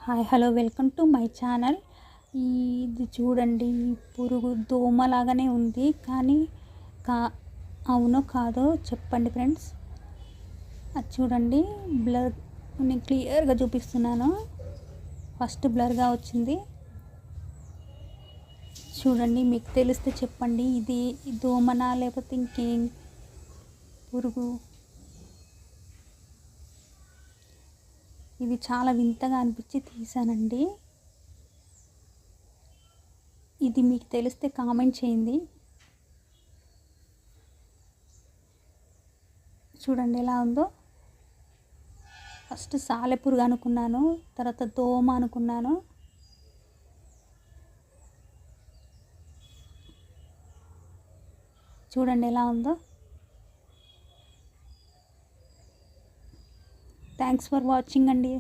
Hi hello welcome to my channel. ఇది చూడండి, పురుగు దోమలాగానే ఉంది కానీ కా అవునో కాదో చెప్పండి ఫ్రెండ్స్. అది చూడండి, బ్లర్ నేను క్లియర్గా చూపిస్తున్నాను. ఫస్ట్ బ్లర్గా వచ్చింది చూడండి, మీకు తెలిస్తే చెప్పండి. ఇది దోమనా లేకపోతే ఇంకేం పురుగు? ఇది చాలా వింతగా అనిపించి తీసానండి. ఇది మీకు తెలిస్తే కామెంట్ చేయండి. చూడండి ఎలా ఉందో. ఫస్ట్ సాలెపురుగు అనుకున్నాను, తర్వాత దోమ అనుకున్నాను. చూడండి ఎలా ఉందో. థ్యాంక్స్ ఫర్ వాచింగ్ అండి.